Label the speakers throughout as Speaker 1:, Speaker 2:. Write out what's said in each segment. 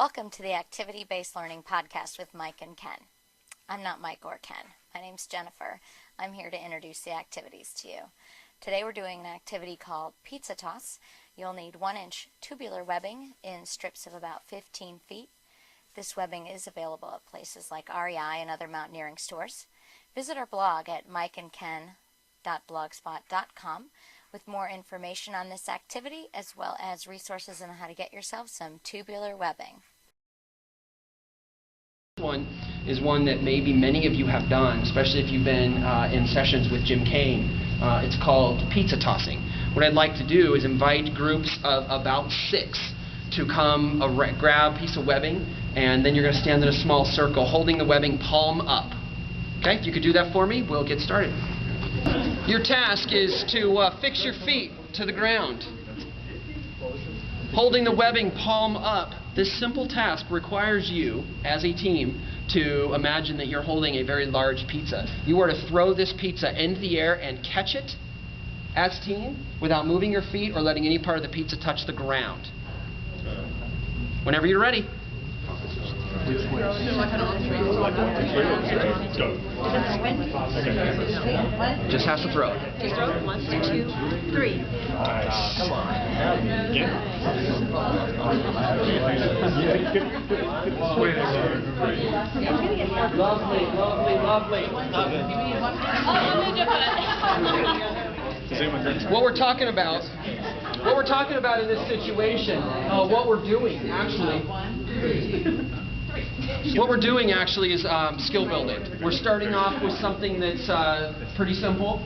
Speaker 1: Welcome to the Activity-Based Learning Podcast with Mike and Ken. I'm not Mike or Ken. My name's Jennifer. I'm here to introduce the activities to you. Today we're doing an activity called Pizza Toss. You'll need 1-inch tubular webbing in strips of about 15 feet. This webbing is available at places like REI and other mountaineering stores. Visit our blog at mikeandken.blogspot.com with more information on this activity as well as resources on how to get yourself some tubular webbing.
Speaker 2: One is one that maybe many of you have done, especially if you've been in sessions with Jim Cain. It's called pizza tossing. What I'd like to do is invite groups of about 6 to come grab a piece of webbing, and then you're going to stand in a small circle holding the webbing palm up. Okay, if you could do that for me, we'll get started. Your task is to fix your feet to the ground. Holding the webbing palm up, this simple task requires you, as a team, to imagine that you're holding a very large pizza. You are to throw this pizza into the air and catch it as a team without moving your feet or letting any part of the pizza touch the ground. Whenever you're ready. Just has to throw it.
Speaker 3: Just throw it. 1, 2, 3.
Speaker 4: Nice. Come on.
Speaker 2: Lovely, lovely, lovely. What we're talking about in this situation, what we're doing actually is skill building. We're starting off with something that's pretty simple,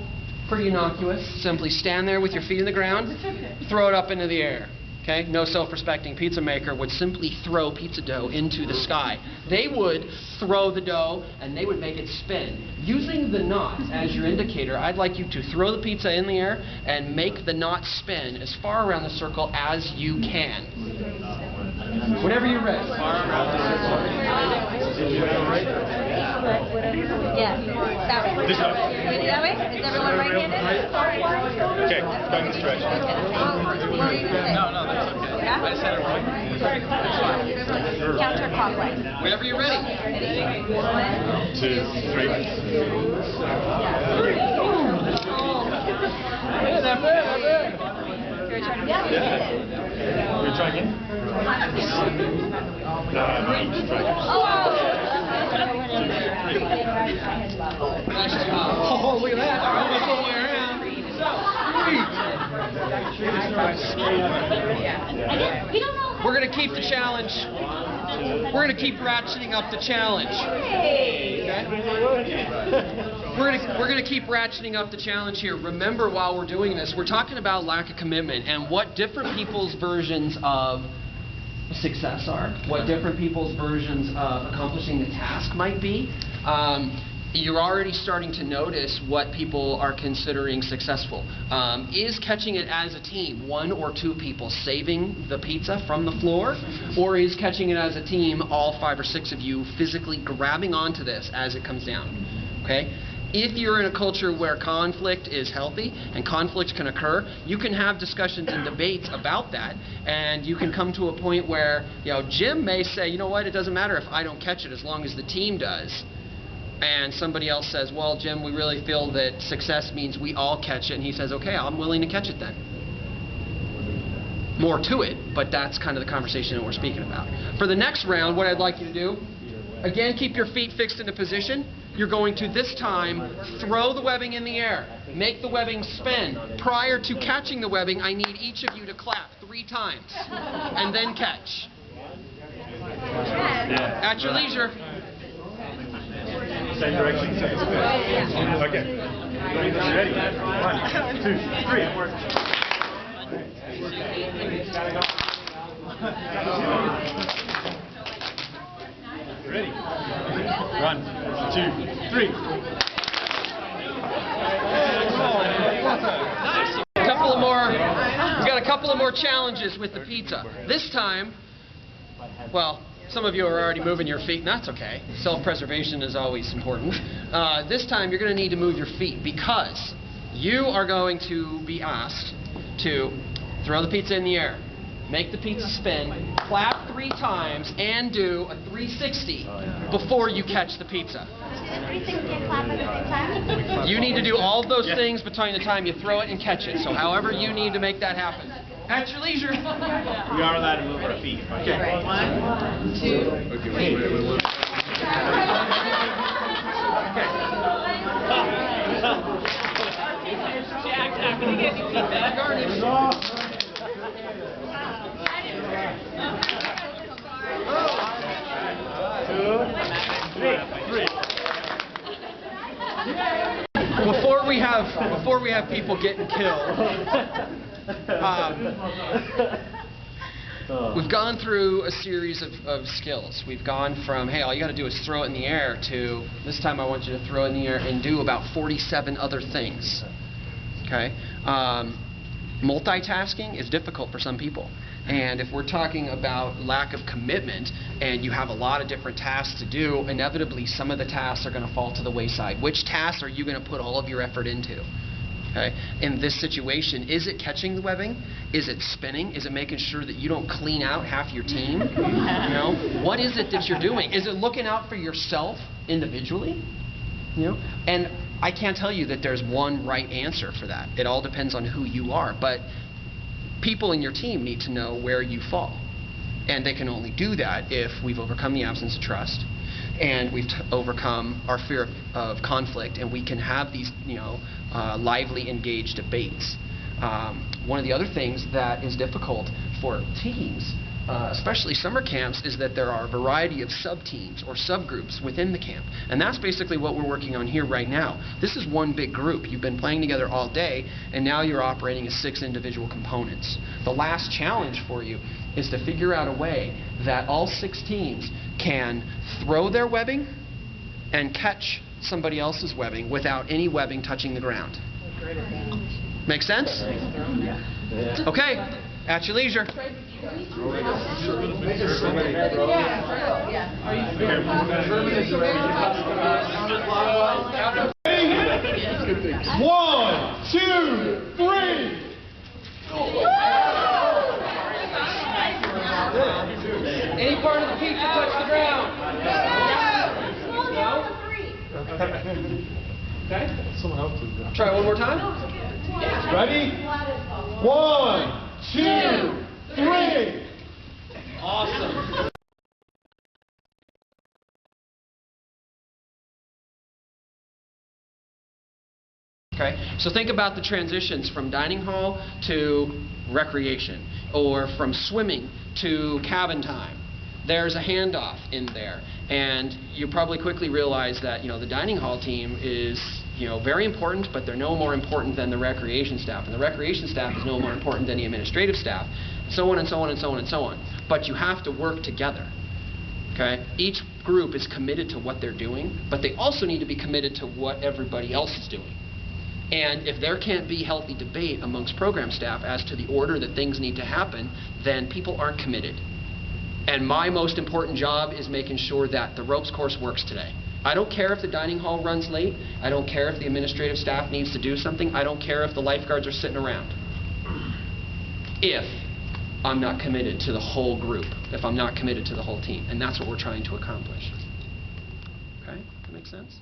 Speaker 2: pretty innocuous. Simply stand there with your feet in the ground, throw it up into the air. Okay? No self-respecting pizza maker would simply throw pizza dough into the sky. They would throw the dough and they would make it spin. Using the knot as your indicator, I'd like you to throw the pizza in the air and make the knot spin as far around the circle as you can. Whenever you're ready. Far around the circle.
Speaker 3: Yes, that way.
Speaker 4: This way.
Speaker 3: Ready that way? Is everyone right-handed?
Speaker 4: Okay, done the stretch.
Speaker 3: What were you going to say?
Speaker 4: No, that's okay.
Speaker 3: Yeah?
Speaker 4: I said it right.
Speaker 3: Counterclockwise.
Speaker 2: Whenever you're ready.
Speaker 4: 1, 2, 3. We're trying again?
Speaker 2: Oh, look at that. Almost all the way around. We're going to keep the challenge. We're going to keep ratcheting up the challenge. Okay? We're going to keep ratcheting up the challenge here. Remember, while we're doing this, we're talking about lack of commitment and what different people's versions of success are, what different people's versions of accomplishing the task might be. You're already starting to notice what people are considering successful. Is catching it as a team, 1 or 2 people saving the pizza from the floor, or is catching it as a team, all 5 or 6 of you physically grabbing onto this as it comes down? Okay? If you're in a culture where conflict is healthy and conflict can occur, you can have discussions and debates about that, and you can come to a point where, Jim may say, you know what, it doesn't matter if I don't catch it as long as the team does. And somebody else says, well, Jim, we really feel that success means we all catch it. And he says, okay, I'm willing to catch it then. More to it, but that's kind of the conversation that we're speaking about. For the next round, what I'd like you to do, again, keep your feet fixed into position. You're going to, this time, throw the webbing in the air. Make the webbing spin. Prior to catching the webbing, I need each of you to clap 3 times. And then catch. At your leisure.
Speaker 4: Same direction. Okay. Ready? 1, 2, 3. Ready? 1, 2, 3.
Speaker 2: We've got a couple of more challenges with the pizza. This time, well, some of you are already moving your feet, and that's okay. Self-preservation is always important. This time, you're going to need to move your feet because you are going to be asked to throw the pizza in the air, make the pizza spin, clap 3 times, and do a 360 before you catch the pizza.
Speaker 3: 360 and clap at the same time?
Speaker 2: You need to do all of those things between the time you throw it and catch it. So however you need to make that happen. At your leisure.
Speaker 4: We are allowed to move our feet.
Speaker 2: Okay.
Speaker 3: 1, 2, 3.
Speaker 2: Jack, can you get your feet back? Before we have people getting killed, we've gone through a series of skills. We've gone from, hey, all you got to do is throw it in the air, to this time I want you to throw it in the air and do about 47 other things. Okay? Multitasking is difficult for some people. And if we're talking about lack of commitment and you have a lot of different tasks to do, inevitably some of the tasks are going to fall to the wayside. Which tasks are you going to put all of your effort into? Okay? In this situation, is it catching the webbing? Is it spinning? Is it making sure that you don't clean out half your team? You know? What is it that you're doing? Is it looking out for yourself individually? You know? And I can't tell you that there's one right answer for that. It all depends on who you are. But people in your team need to know where you fall. And they can only do that if we've overcome the absence of trust and we've overcome our fear of conflict, and we can have these, lively, engaged debates. One of the other things that is difficult for teams, especially summer camps, is that there are a variety of sub-teams or subgroups within the camp. And that's basically what we're working on here right now. This is one big group. You've been playing together all day, and now you're operating as 6 individual components. The last challenge for you is to figure out a way that all 6 teams can throw their webbing and catch somebody else's webbing without any webbing touching the ground. Make sense? Okay, at your leisure.
Speaker 4: One, two, three.
Speaker 2: Any part of the pizza touch the ground? Okay.
Speaker 4: Someone else is down.
Speaker 2: Try one more time.
Speaker 4: Ready? 1, 2, 3.
Speaker 2: Awesome. Okay, so think about the transitions from dining hall to recreation, or from swimming to cabin time. There's a handoff in there, and you probably quickly realize that the dining hall team is very important, but they're no more important than the recreation staff, and the recreation staff is no more important than the administrative staff, so on and so on and so on and so on. But you have to work together. Okay? Each group is committed to what they're doing, but they also need to be committed to what everybody else is doing. And if there can't be healthy debate amongst program staff as to the order that things need to happen, then people aren't committed. And my most important job is making sure that the ropes course works today. I don't care if the dining hall runs late. I don't care if the administrative staff needs to do something. I don't care if the lifeguards are sitting around. If I'm not committed to the whole group, if I'm not committed to the whole team. And that's what we're trying to accomplish. Okay? That makes sense?